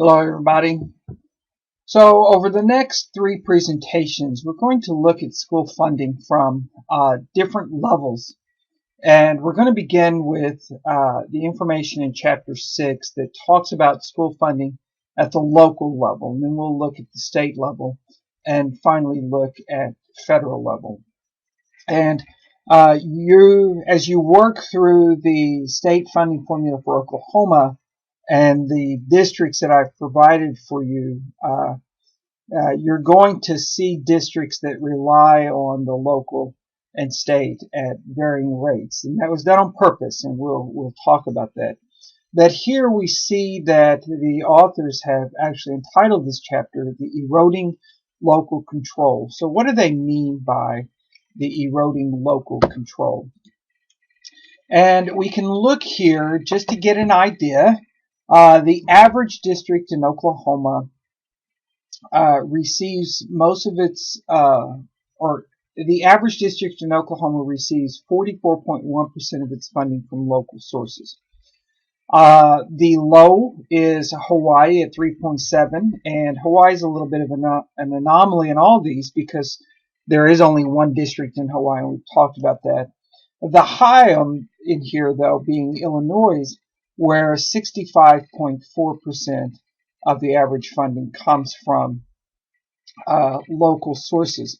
Hello everybody. So over the next three presentations, we're going to look at school funding from different levels. And we're going to begin with the information in Chapter 6 that talks about school funding at the local level. And then we'll look at the state level and finally look at federal level. And as you work through the state funding formula for Oklahoma, and the districts that I've provided for you, you're going to see districts that rely on the local and state at varying rates. And that was done on purpose, and we'll talk about that. But here we see that the authors have actually entitled this chapter, The Eroding Local Control. So what do they mean by the eroding local control? And we can look here just to get an idea. The average district in Oklahoma receives most of its, or the average district in Oklahoma receives 44.1% of its funding from local sources. The low is Hawaii at 3.7, and Hawaii is a little bit of an anomaly in all these because there is only one district in Hawaii, and we've talked about that. The high in here, though, being Illinois, where 65.4% of the average funding comes from local sources.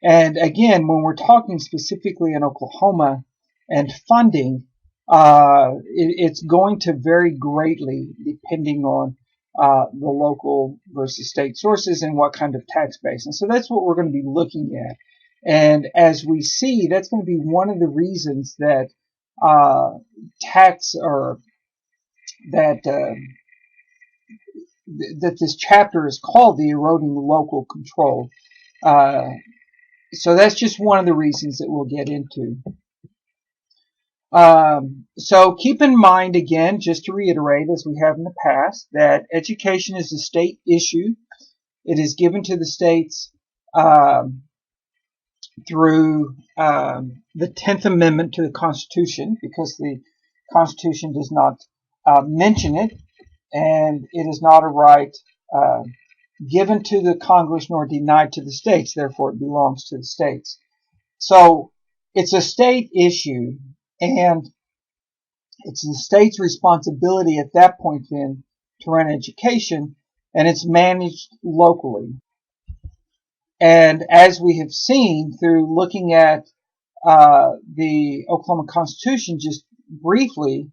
And again, when we're talking specifically in Oklahoma and funding, it's going to vary greatly depending on the local versus state sources and what kind of tax base. And so that's what we're going to be looking at. And as we see, that's going to be one of the reasons that that this chapter is called The Eroding Local Control. So that's just one of the reasons that we'll get into. So keep in mind, again, just to reiterate, as we have in the past, that education is a state issue. It is given to the states through the 10th Amendment to the Constitution, because the Constitution does not mention it, and it is not a right given to the Congress nor denied to the states. Therefore, it belongs to the states. So it's a state issue, and it's the state's responsibility at that point then to run education, and it's managed locally. And as we have seen through looking at the Oklahoma Constitution just briefly,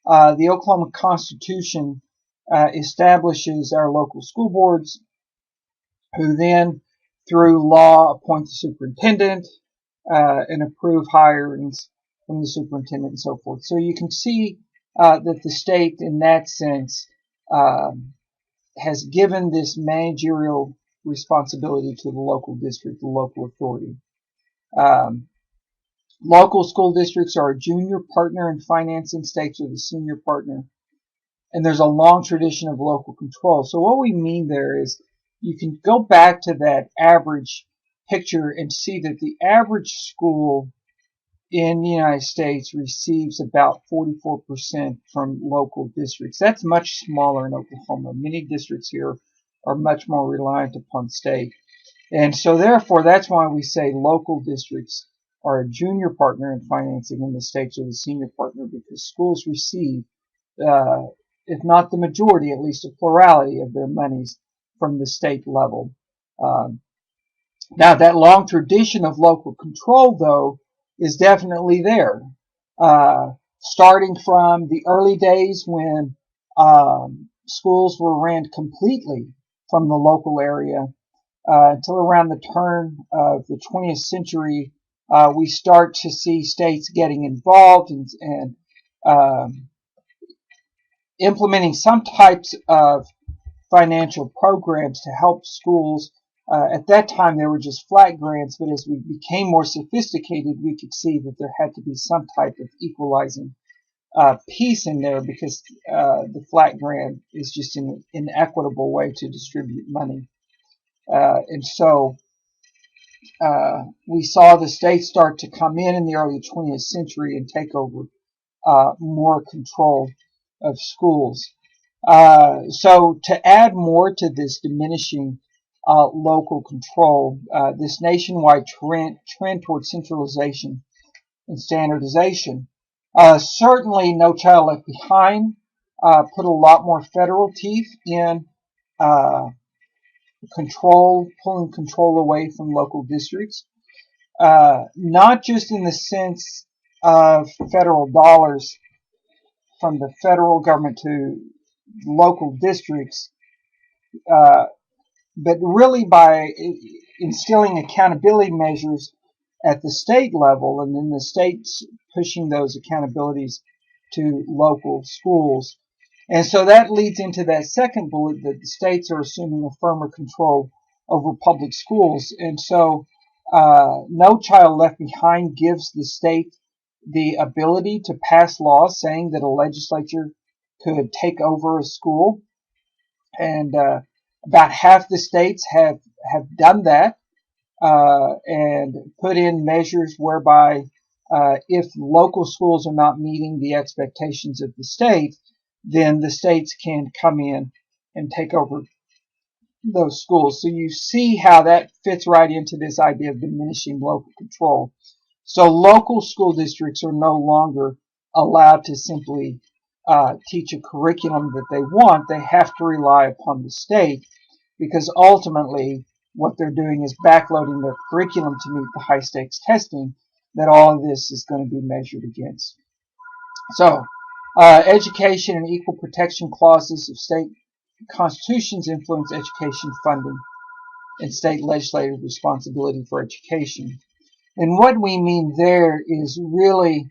the Oklahoma Constitution establishes our local school boards, who then, through law, appoint the superintendent and approve hirings from the superintendent and so forth. So you can see that the state, in that sense, has given this managerial responsibility to the local district, the local authority. Local school districts are a junior partner in financing, states are the senior partner, and there's a long tradition of local control. So what we mean there is you can go back to that average picture and see that the average school in the United States receives about 44% from local districts. That's much smaller in Oklahoma. Many districts here are much more reliant upon state. And so therefore, that's why we say local districts are a junior partner in financing and the states are the senior partner, because schools receive, if not the majority, at least a plurality of their monies from the state level. Now, that long tradition of local control, though, is definitely there. Starting from the early days when schools were ran completely from the local area until around the turn of the 20th century, we start to see states getting involved and implementing some types of financial programs to help schools. At that time, they were just flat grants, but as we became more sophisticated, we could see that there had to be some type of equalizing piece in there, because the flat grant is just an inequitable way to distribute money. And so we saw the states start to come in the early 20th century and take over more control of schools. So to add more to this diminishing local control, this nationwide trend towards centralization and standardization, certainly No Child Left Behind put a lot more federal teeth in uh, pulling control away from local districts, not just in the sense of federal dollars from the federal government to local districts, uh, but really by instilling accountability measures at the state level, and then the states pushing those accountabilities to local schools. And so that leads into that second bullet, that the states are assuming a firmer control over public schools. And so No Child Left Behind gives the state the ability to pass laws saying that a legislature could take over a school. And about half the states have done that and put in measures whereby if local schools are not meeting the expectations of the state, then the states can come in and take over those schools. So you see how that fits right into this idea of diminishing local control. So local school districts are no longer allowed to simply teach a curriculum that they want. They have to rely upon the state, because ultimately what they're doing is backloading their curriculum to meet the high stakes testing that all of this is going to be measured against. So, education and equal protection clauses of state constitutions influence education funding and state legislative responsibility for education. And what we mean there is really,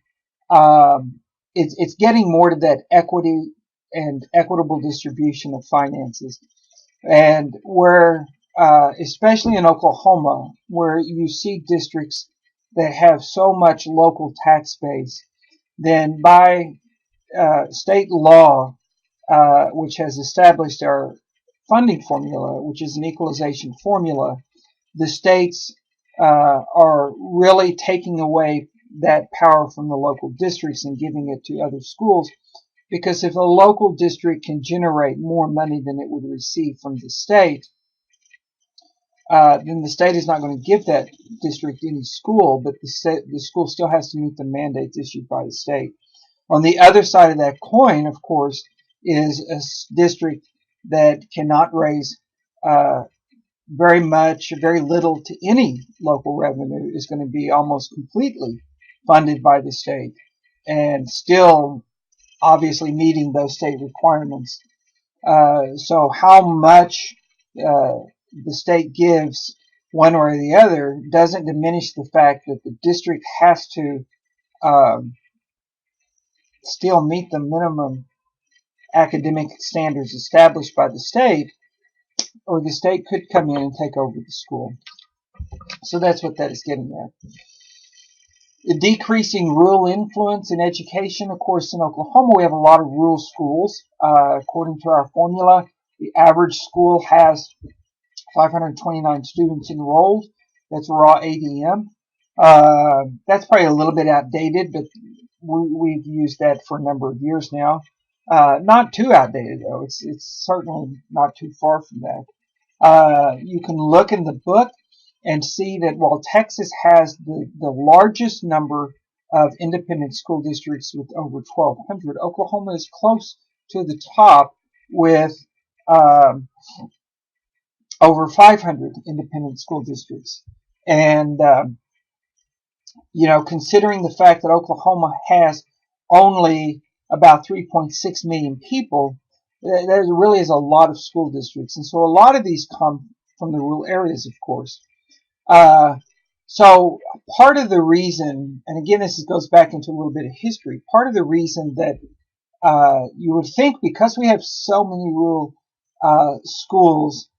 it's getting more to that equity and equitable distribution of finances. And where, especially in Oklahoma, where you see districts that have so much local tax base, then by state law, which has established our funding formula, which is an equalization formula, the states are really taking away that power from the local districts and giving it to other schools. Because if a local district can generate more money than it would receive from the state, then the state is not going to give that district any school, but the school still has to meet the mandates issued by the state. On the other side of that coin, of course, is a district that cannot raise very little to any local revenue, is going to be almost completely funded by the state and still obviously meeting those state requirements. So how much the state gives one or the other doesn't diminish the fact that the district has to still meet the minimum academic standards established by the state, or the state could come in and take over the school. So that's what that is getting at. The decreasing rural influence in education. Of course, in Oklahoma, we have a lot of rural schools. According to our formula, the average school has 529 students enrolled. That's raw ADM. That's probably a little bit outdated, but we've used that for a number of years now. Not too outdated, though. It's certainly not too far from that. You can look in the book and see that while Texas has the largest number of independent school districts with over 1,200, Oklahoma is close to the top with over 500 independent school districts. And, considering the fact that Oklahoma has only about 3.6 million people, there really is a lot of school districts. And so a lot of these come from the rural areas, of course. So part of the reason, and again, this goes back into a little bit of history, part of the reason that you would think, because we have so many rural schools,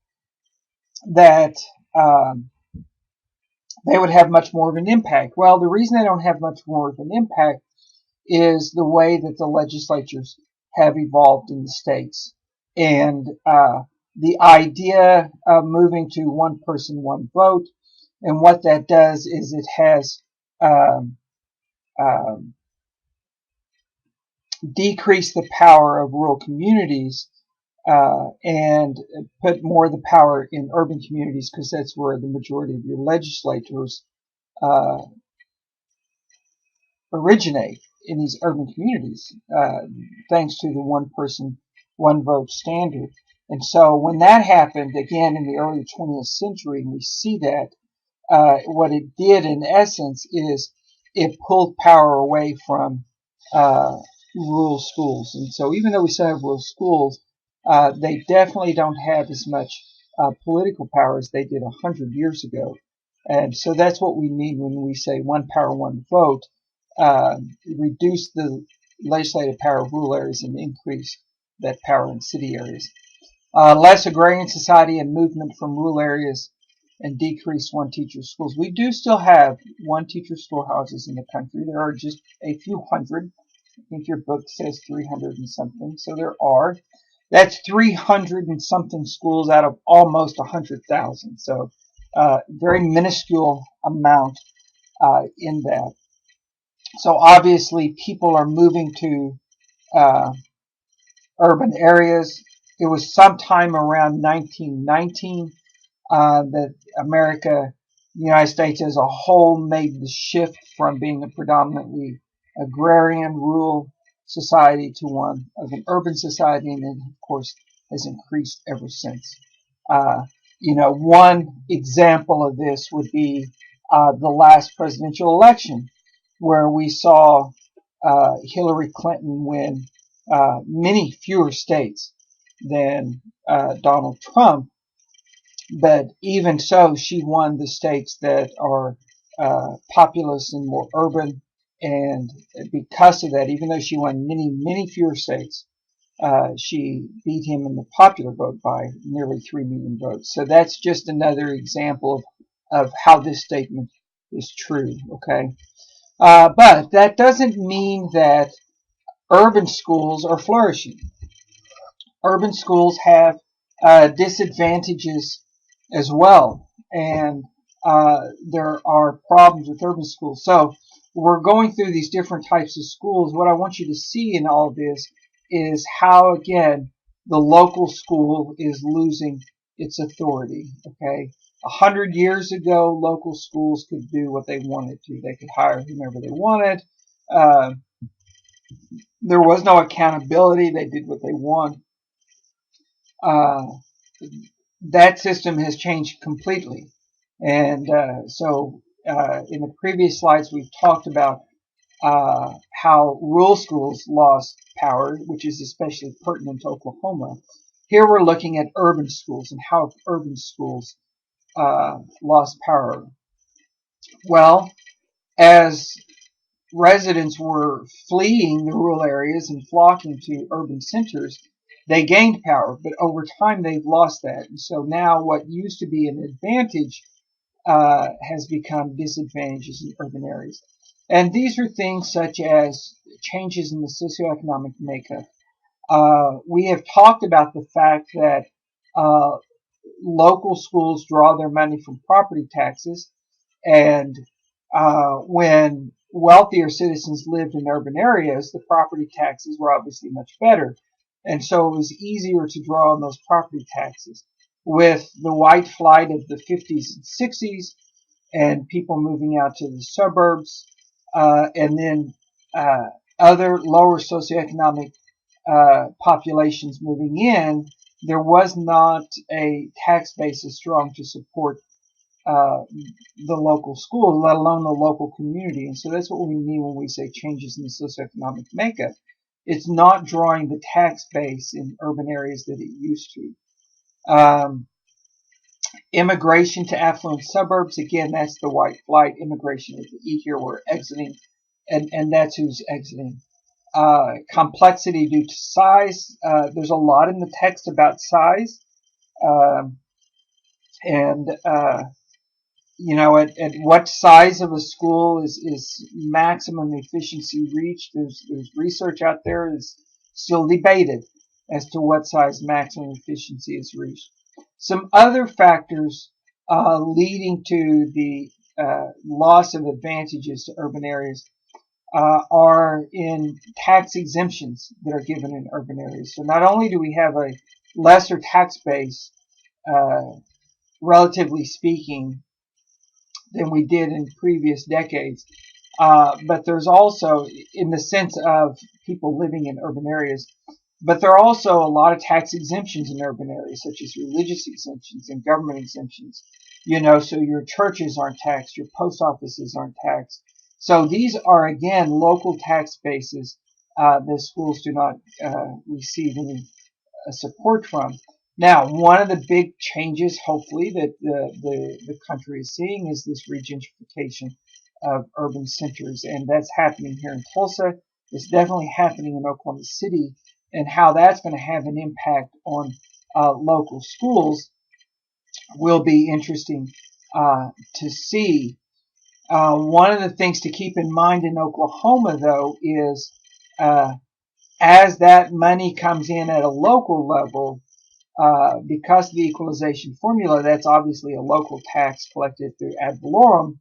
that they would have much more of an impact. Well, the reason they don't have much more of an impact is the way that the legislatures have evolved in the states. And the idea of moving to one person, one vote, and what that does is it has decreased the power of rural communities and put more of the power in urban communities because that's where the majority of your legislators uh, originate, in these urban communities, thanks to the one person, one vote standard. And so when that happened again in the early 20th century, and we see that, what it did in essence is it pulled power away from uh, rural schools. And so even though we still have rural schools, they definitely don't have as much political power as they did 100 years ago. And so that's what we need when we say one power, one vote. Reduce the legislative power of rural areas and increase that power in city areas. Less agrarian society and movement from rural areas and decreased one teacher schools. We do still have one teacher schoolhouses in the country. There are just a few hundred. I think your book says 300 and something. So there are. That's 300 and something schools out of almost 100,000. So very minuscule amount in that. So obviously people are moving to uh, urban areas. It was sometime around 1919 that America, the United States as a whole, made the shift from being a predominantly agrarian rural society to one of an urban society, and it, of course, has increased ever since. Uh, one example of this would be the last presidential election, where we saw Hillary Clinton win many fewer states than Donald Trump. But even so, she won the states that are populous and more urban. And because of that, even though she won many, many fewer states, she beat him in the popular vote by nearly 3 million votes. So that's just another example of how this statement is true. Okay. But that doesn't mean that urban schools are flourishing. Urban schools have disadvantages as well, and there are problems with urban schools. So we're going through these different types of schools. What I want you to see in all of this is how, again, the local school is losing its authority. Okay, 100 years ago, local schools could do what they wanted to. They could hire whomever they wanted. Uh, there was no accountability. They did what they want. Uh, that system has changed completely. And in the previous slides, we've talked about how rural schools lost power, which is especially pertinent to Oklahoma. Here we're looking at urban schools and how urban schools lost power. Well, as residents were fleeing the rural areas and flocking to urban centers, they gained power, but over time they've lost that. And so now what used to be an advantage has become disadvantages in urban areas. And these are things such as changes in the socioeconomic makeup. We have talked about the fact that uh, local schools draw their money from property taxes, and when wealthier citizens lived in urban areas, the property taxes were obviously much better. And so it was easier to draw on those property taxes. With the white flight of the 50s and 60s and people moving out to the suburbs, and then other lower socioeconomic populations moving in, there was not a tax base as strong to support the local school, let alone the local community. And so that's what we mean when we say changes in the socioeconomic makeup. It's not drawing the tax base in urban areas that it used to. Immigration to affluent suburbs, again, that's the white flight. Immigration is the E here, we're exiting, and that's who's exiting. Complexity due to size. There's a lot in the text about size. And at what size of a school is maximum efficiency reached? There's research out there that's still debated as to what size maximum efficiency is reached. Some other factors leading to the loss of advantages to urban areas are in tax exemptions that are given in urban areas. So not only do we have a lesser tax base, relatively speaking, than we did in previous decades. But there's also, in the sense of people living in urban areas, but there are also a lot of tax exemptions in urban areas, such as religious exemptions and government exemptions. So your churches aren't taxed, your post offices aren't taxed. So these are, again, local tax bases that schools do not receive any support from. Now, one of the big changes, hopefully, that the country is seeing is this regentrification of urban centers, and that's happening here in Tulsa. It's definitely happening in Oklahoma City, and how that's going to have an impact on local schools will be interesting to see. One of the things to keep in mind in Oklahoma, though, is as that money comes in at a local level, because of the equalization formula, that's obviously a local tax collected through ad valorem.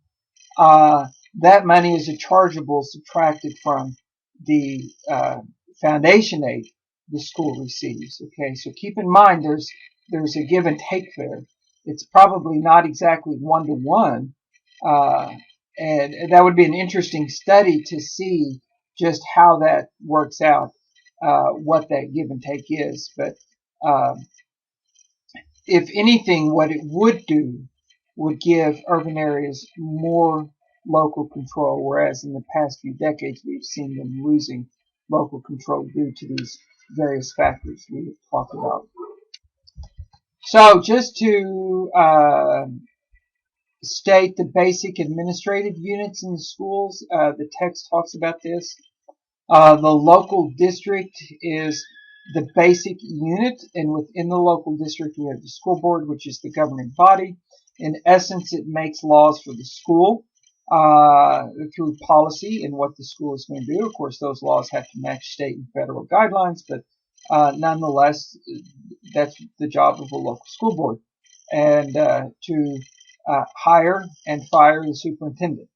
That money is a chargeable subtracted from the foundation aid the school receives. Okay, so keep in mind there's a give and take there. It's probably not exactly 1-to-1, and that would be an interesting study to see just how that works out, what that give and take is. But if anything, what it would do would give urban areas more local control, whereas in the past few decades we've seen them losing local control due to these various factors we have talked about. So just to state the basic administrative units in the schools, the text talks about this. The local district is the basic unit, and within the local district we have the school board, which is the governing body. In essence, it makes laws for the school through policy and what the school is going to do. Of course, those laws have to match state and federal guidelines, but nonetheless, that's the job of a local school board, and to hire and fire the superintendent.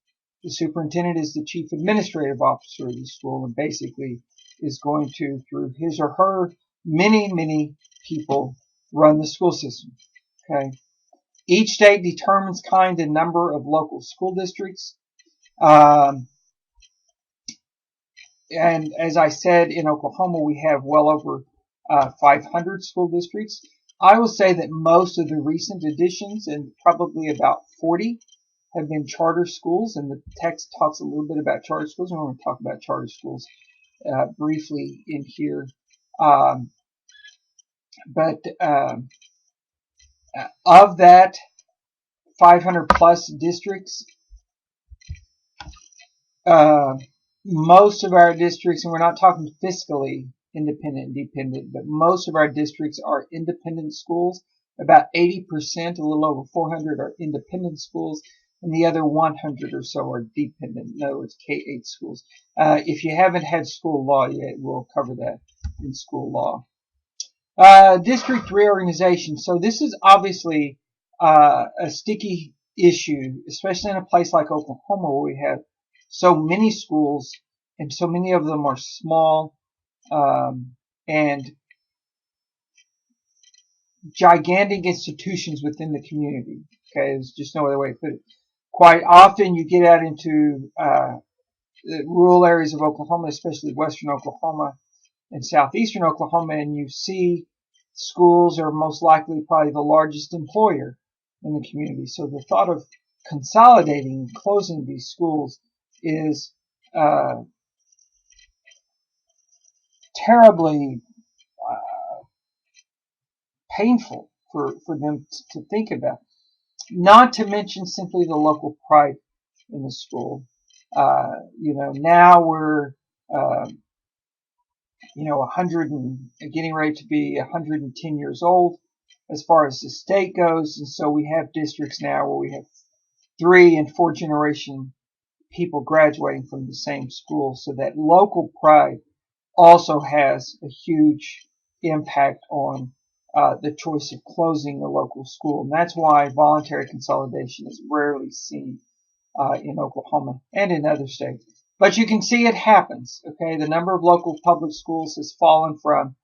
The superintendent is the chief administrative officer of the school, and basically is going to, through his or her many people, run the school system. Okay. Each state determines kind and number of local school districts. And as I said, in Oklahoma, we have well over 500 school districts. I will say that most of the recent additions, and probably about 40, have been charter schools, and the text talks a little bit about charter schools, and we're going to talk about charter schools briefly in here. But of that 500 plus districts, most of our districts, and we're not talking fiscally independent and dependent, but most of our districts are independent schools. About 80%, a little over 400, are independent schools, and the other 100 or so are dependent. In other words, K-8 schools. If you haven't had school law yet, we'll cover that in school law. District reorganization. So this is obviously a sticky issue, especially in a place like Oklahoma, where we have so many schools, and so many of them are small and gigantic institutions within the community. Okay, there's just no other way to put it. Quite often you get out into the rural areas of Oklahoma, especially western Oklahoma and southeastern Oklahoma, and you see schools are most likely probably the largest employer in the community. So the thought of consolidating and closing these schools is terribly painful for them to think about. Not to mention simply the local pride in the school. Now we're 100 and getting ready to be 110 years old as far as the state goes, and so we have districts now where we have 3 and 4 generation people graduating from the same school. So that local pride also has a huge impact on the choice of closing a local school. And that's why voluntary consolidation is rarely seen in Oklahoma and in other states. But you can see it happens. Okay, the number of local public schools has fallen from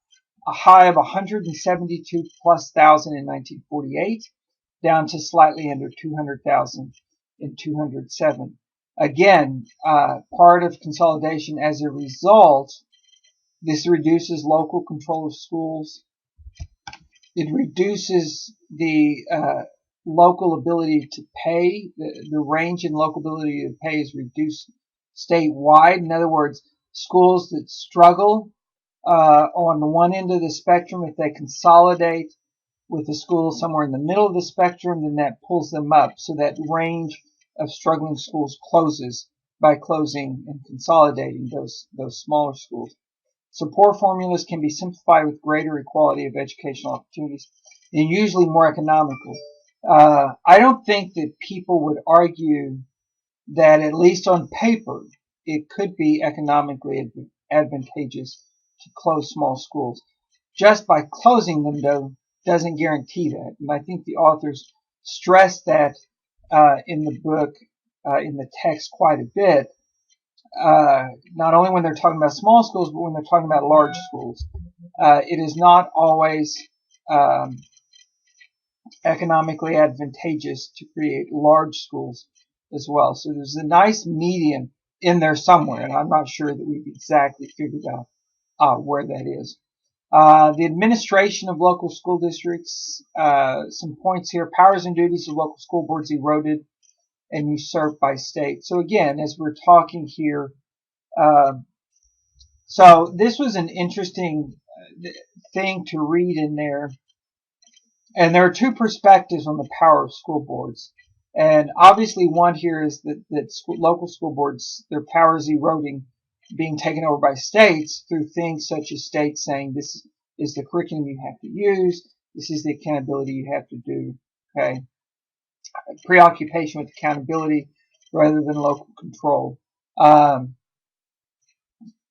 a high of 172 plus thousand in 1948, down to slightly under 200,000 in 207. Again, part of consolidation. As a result, this reduces local control of schools. It reduces the local ability to pay. The range in local ability to pay is reduced statewide. In other words, schools that struggle on one end of the spectrum, if they consolidate with a school somewhere in the middle of the spectrum, then that pulls them up. So that range of struggling schools closes by closing and consolidating those smaller schools. Support formulas can be simplified with greater equality of educational opportunities and usually more economical. I don't think that people would argue that, at least on paper, it could be economically advantageous to close small schools. Just by closing them, though, doesn't guarantee that. And I think the authors stress that in the book, in the text, quite a bit. Not only when they're talking about small schools, but when they're talking about large schools. It is not always economically advantageous to create large schools as well. So there's a nice median in there somewhere, and I'm not sure that we've exactly figured out where that is. The administration of local school districts, some points here. Powers and duties of local school boards eroded and usurped by state. So again, as we're talking here, so this was an interesting thing to read in there. And there are two perspectives on the power of school boards. And obviously one here is that local school boards, their power is eroding, being taken over by states through things such as states saying this is the curriculum you have to use, this is the accountability you have to do. Okay, preoccupation with accountability rather than local control.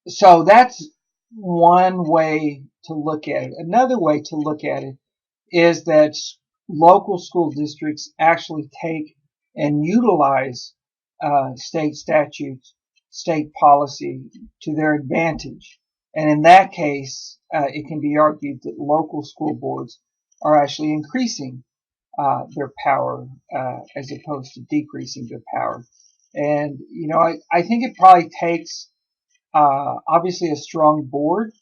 So that's one way to look at it. Another way to look at it is that local school districts actually take and utilize state statutes, state policy to their advantage. And in that case, it can be argued that local school boards are actually increasing their power as opposed to decreasing their power. And, you know, I think it probably takes obviously a strong board,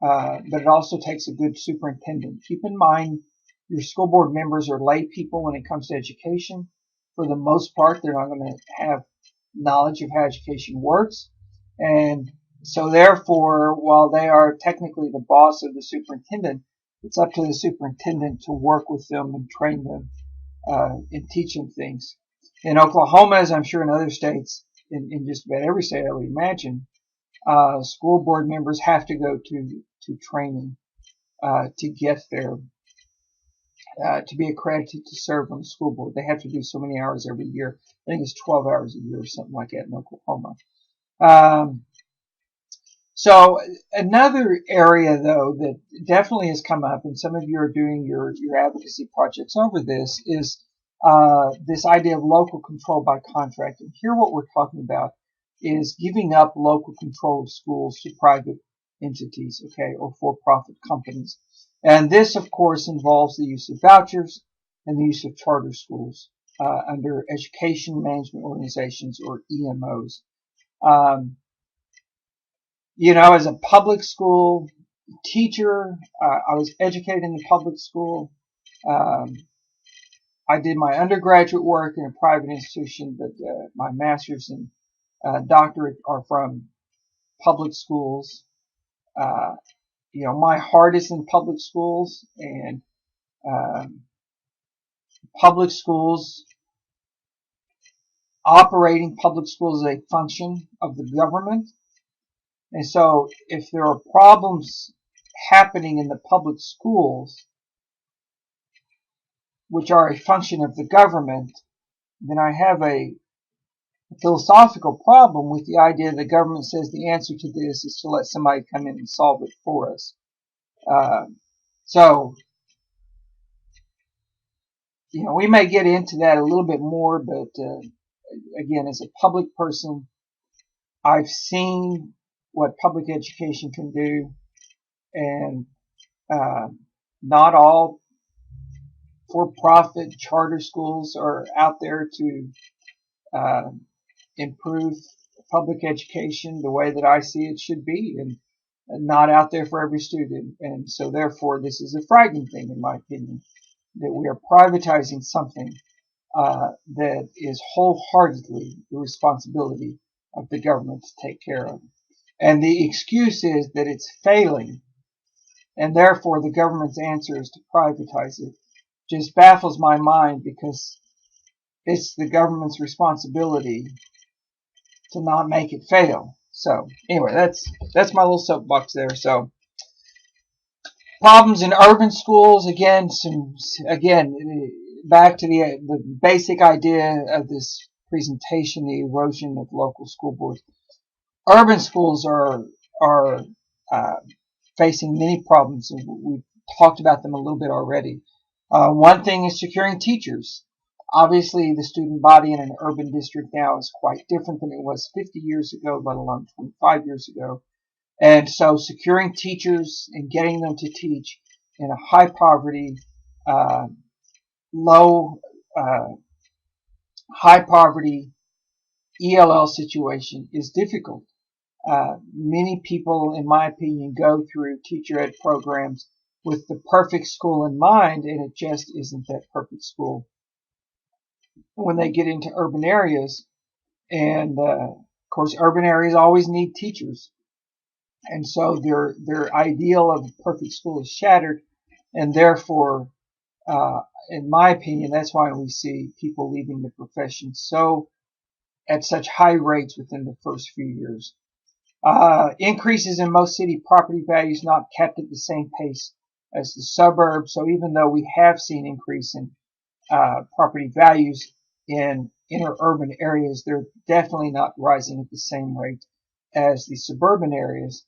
but it also takes a good superintendent. Keep in mind, your school board members are lay people when it comes to education. For the most part, they're not going to have knowledge of how education works. And so therefore, while they are technically the boss of the superintendent, it's up to the superintendent to work with them and train them and teach them things. In Oklahoma, as I'm sure in other states, in just about every state I would imagine, school board members have to go to training to get there, to be accredited to serve on the school board. They have to do so many hours every year. I think it's 12 hours a year or something like that in Oklahoma. So another area, though, that definitely has come up, and some of you are doing your advocacy projects over this, is this idea of local control by contract. And here what we're talking about is giving up local control of schools to private entities, okay, or for-profit companies. And this, of course, involves the use of vouchers and the use of charter schools under education management organizations, or EMOs. You know, as a public school teacher, I was educated in the public school. I did my undergraduate work in a private institution, but my master's and doctorate are from public schools. You know, my heart is in public schools, and public schools, operating public schools is a function of the government. And so if there are problems happening in the public schools, which are a function of the government, then I have a philosophical problem with the idea the government says the answer to this is to let somebody come in and solve it for us. So, you know, we may get into that a little bit more, but again, as a public person, I've seen what public education can do, and Uh, not all for-profit charter schools are out there to uh, improve public education the way that I see it should be, and not out there for every student. And so therefore this is a frightening thing, in my opinion, that we are privatizing something that is wholeheartedly the responsibility of the government to take care of. And the excuse is that it's failing, and therefore the government's answer is to privatize it. Just baffles my mind, because it's the government's responsibility to not make it fail. So anyway, that's my little soapbox there. So problems in urban schools, again, back to the basic idea of this presentation, the erosion of local school boards. Urban schools are uh, facing many problems, and we've talked about them a little bit already. One thing is securing teachers. Obviously, the student body in an urban district now is quite different than it was 50 years ago, let alone 25 years ago. And so securing teachers and getting them to teach in a high poverty, uh, low, uh, high poverty ELL situation is difficult. Many people, in my opinion, go through teacher ed programs with the perfect school in mind, and it just isn't that perfect school when they get into urban areas. And of course, urban areas always need teachers, and so their ideal of a perfect school is shattered, and therefore, in my opinion, that's why we see people leaving the profession at such high rates within the first few years. Increases in most city property values not kept at the same pace as the suburbs. So even though we have seen increase in property values in inner urban areas, they're definitely not rising at the same rate as the suburban areas.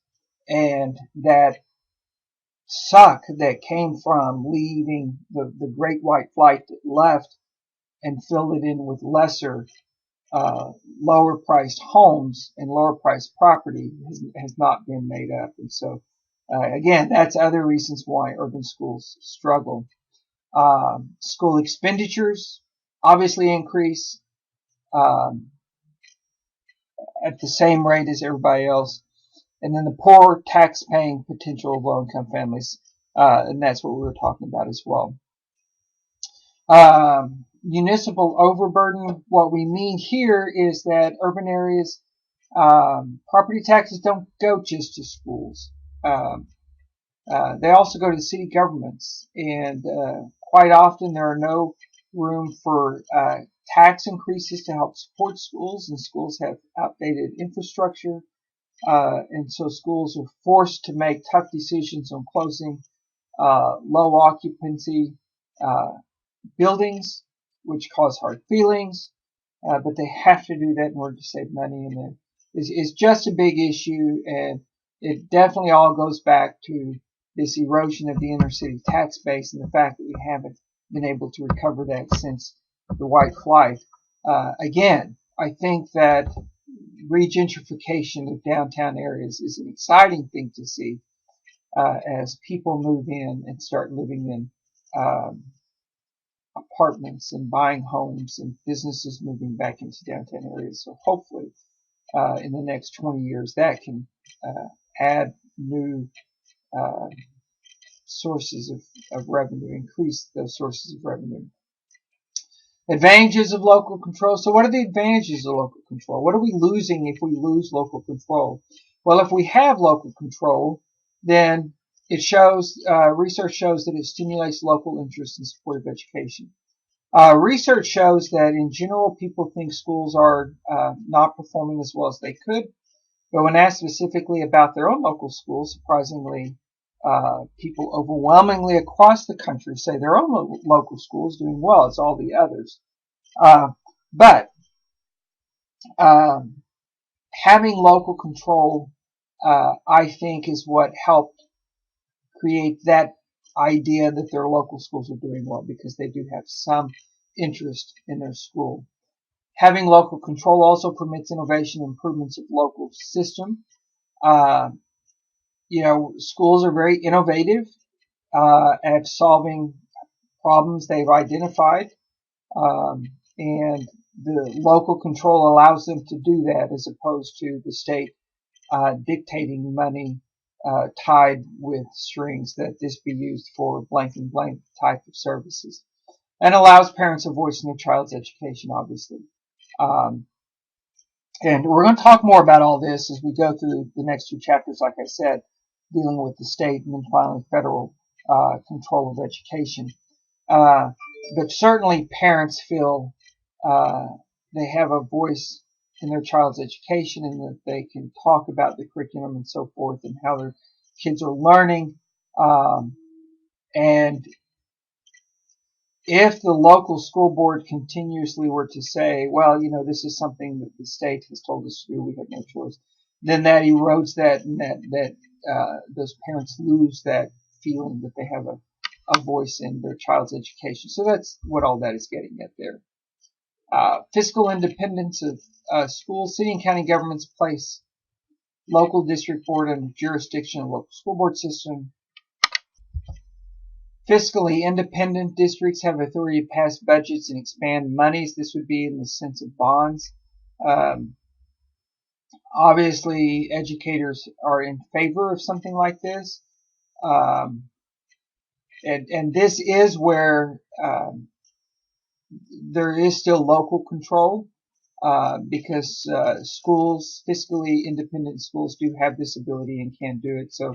And that suck that came from leaving the great white flight that left and filled it in with lesser lower priced homes and lower priced property has not been made up. And so again, that's other reasons why urban schools struggle. School expenditures obviously increase um, at the same rate as everybody else. And then the poor tax-paying potential of low-income families, and that's what we were talking about as well. Municipal overburden, what we mean here is that urban areas, property taxes don't go just to schools. They also go to the city governments, and quite often there are no room for tax increases to help support schools, and schools have outdated infrastructure. And so schools are forced to make tough decisions on closing low occupancy buildings, which cause hard feelings, but they have to do that in order to save money. And it's just a big issue, and it definitely all goes back to this erosion of the inner city tax base and the fact that we haven't been able to recover that since the white flight. Again, I think that regentrification of downtown areas is an exciting thing to see as people move in and start living in apartments and buying homes, and businesses moving back into downtown areas. So hopefully in the next 20 years that can add new sources of revenue, increase those sources of revenue. Advantages of local control. So what are the advantages of local control? What are we losing if we lose local control? Well, if we have local control, then it shows, research shows that it stimulates local interest in supportive education. Research shows that in general, people think schools are not performing as well as they could. But when asked specifically about their own local schools, surprisingly, people overwhelmingly across the country say their own local schools doing well. It's all the others. But having local control, I think, is what helped create that idea that their local schools are doing well, because they do have some interest in their school. Having local control also permits innovation and improvements of local system. Schools are very innovative, at solving problems they've identified, um, and the local control allows them to do that as opposed to the state dictating money tied with strings that this be used for blank and blank type of services, and allows parents a voice in their child's education, obviously. Um, and we're going to talk more about all this as we go through the next two chapters, like I said, dealing with the state and then finally federal control of education. Uh, but certainly parents feel uh, they have a voice in their child's education and that they can talk about the curriculum and so forth and how their kids are learning. And if the local school board continuously were to say, well, this is something that the state has told us to do, we have no choice, then that erodes that, and that those parents lose that feeling that they have a voice in their child's education. So that's what all that is getting at there. Fiscal independence of schools. City and county governments place local district board and jurisdiction of local school board system. Fiscally independent districts have authority to pass budgets and expand monies. This would be in the sense of bonds. Obviously, educators are in favor of something like this. And this is where there is still local control because schools, fiscally independent schools, do have this ability and can do it. So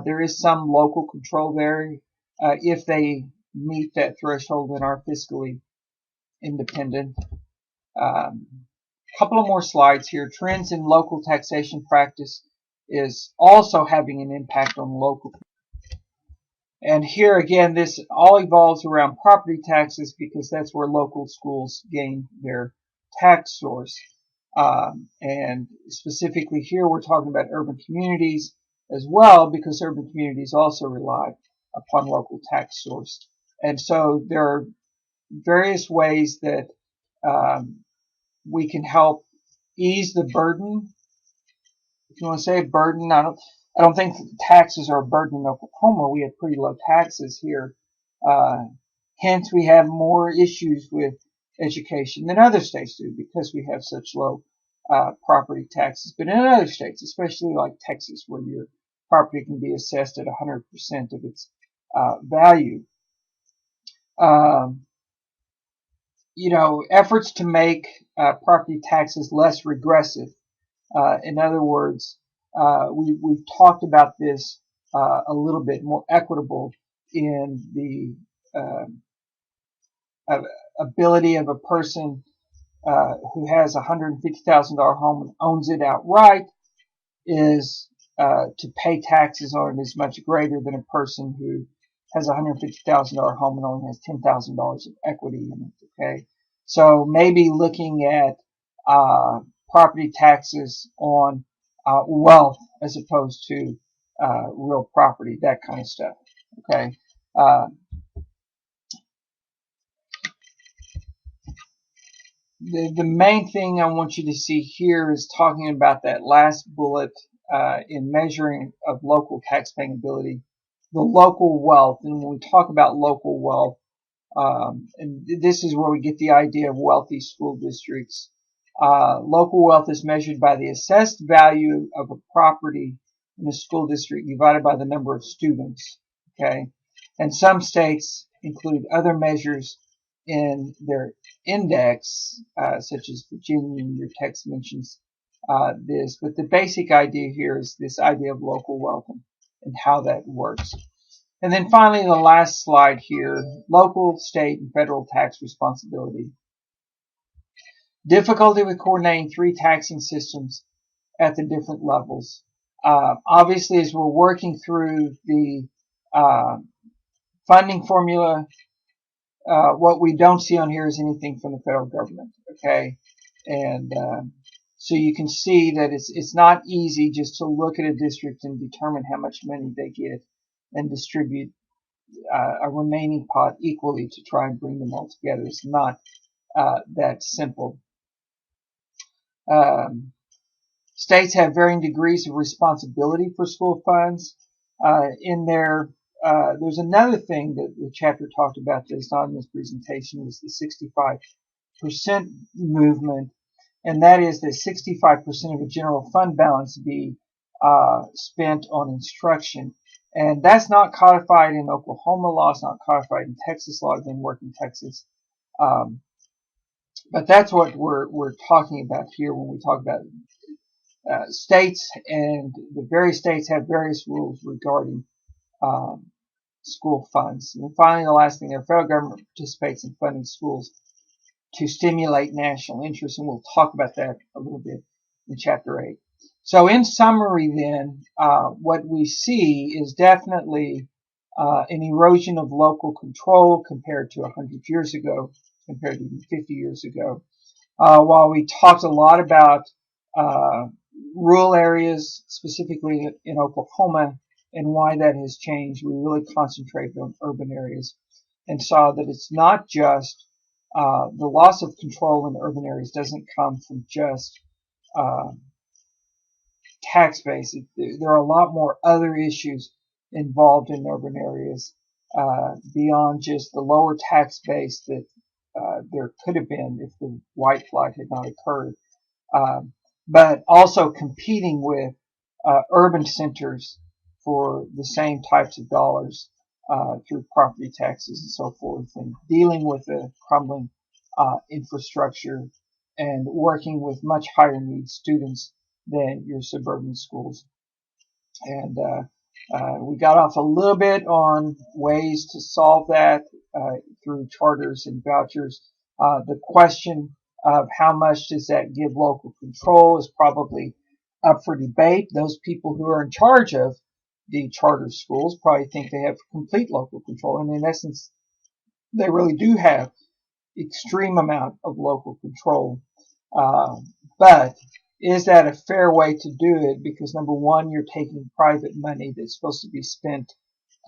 there is some local control there if they meet that threshold and are fiscally independent. Couple of more slides here. Trends in local taxation practice is also having an impact on local. And here again, this all evolves around property taxes because that's where local schools gain their tax source. And specifically here, we're talking about urban communities as well because urban communities also rely upon local tax source. And so there are various ways that we can help ease the burden. If you want to say burden, I don't think taxes are a burden in Oklahoma. We have pretty low taxes here. Hence, we have more issues with education than other states do because we have such low property taxes. But in other states, especially like Texas, where your property can be assessed at 100% of its value, efforts to make property taxes less regressive. In other words, we've talked about this a little bit more equitable in the ability of a person who has a $150,000 home and owns it outright is to pay taxes on it is much greater than a person who has a $150,000 home and only has $10,000 of equity in it. Okay, so maybe looking at property taxes on wealth as opposed to real property, that kind of stuff. Okay. The main thing I want you to see here is talking about that last bullet in measuring of local taxpaying ability, the local wealth. And when we talk about local wealth, and this is where we get the idea of wealthy school districts. Local wealth is measured by the assessed value of a property in a school district divided by the number of students. Okay, and some states include other measures in their index, such as Virginia. Your text mentions this, but the basic idea here is this idea of local wealth and how that works. And then finally, the last slide here, local, state, and federal tax responsibility. Difficulty with coordinating three taxing systems at the different levels. Obviously, as we're working through the funding formula, what we don't see on here is anything from the federal government. Okay, and so you can see that it's not easy just to look at a district and determine how much money they get and distribute a remaining pot equally to try and bring them all together. It's not that simple. States have varying degrees of responsibility for school funds. In their there's another thing that the chapter talked about that's not in this presentation, was the 65% movement, and that is that 65% of the general fund balance be spent on instruction. And that's not codified in Oklahoma law, it's not codified in Texas law. I've been working in Texas. But that's what we're talking about here when we talk about states, and the various states have various rules regarding school funds. And finally, the last thing, the federal government participates in funding schools to stimulate national interest, and we'll talk about that a little bit in Chapter 8. So in summary then, what we see is definitely an erosion of local control compared to 100 years ago, compared to 50 years ago. While we talked a lot about rural areas, specifically in Oklahoma, and why that has changed, we really concentrated on urban areas and saw that it's not just the loss of control in urban areas doesn't come from just tax base. There are a lot more other issues involved in urban areas beyond just the lower tax base that there could have been if the white flight had not occurred, but also competing with urban centers for the same types of dollars through property taxes and so forth, and dealing with the crumbling infrastructure and working with much higher needs students than your suburban schools. And we got off a little bit on ways to solve that through charters and vouchers. The question of how much does that give local control is probably up for debate. Those people who are in charge of the charter schools probably think they have complete local control, and in essence, they really do have extreme amount of local control. But is that a fair way to do it? Because number one, you're taking private money that's supposed to be spent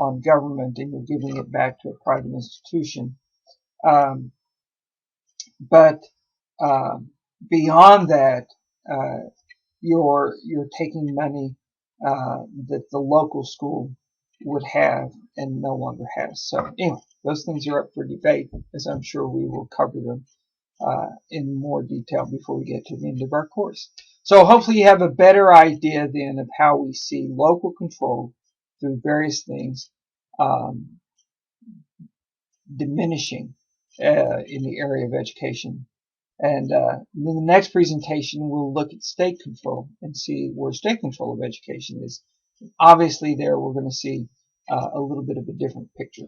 on government and you're giving it back to a private institution. But beyond that, you're taking money that the local school would have and no longer has. So anyway, those things are up for debate, as I'm sure we will cover them in more detail before we get to the end of our course. So hopefully you have a better idea then of how we see local control through various things diminishing in the area of education. And in the next presentation, we'll look at state control and see where state control of education is. Obviously there we're going to see a little bit of a different picture.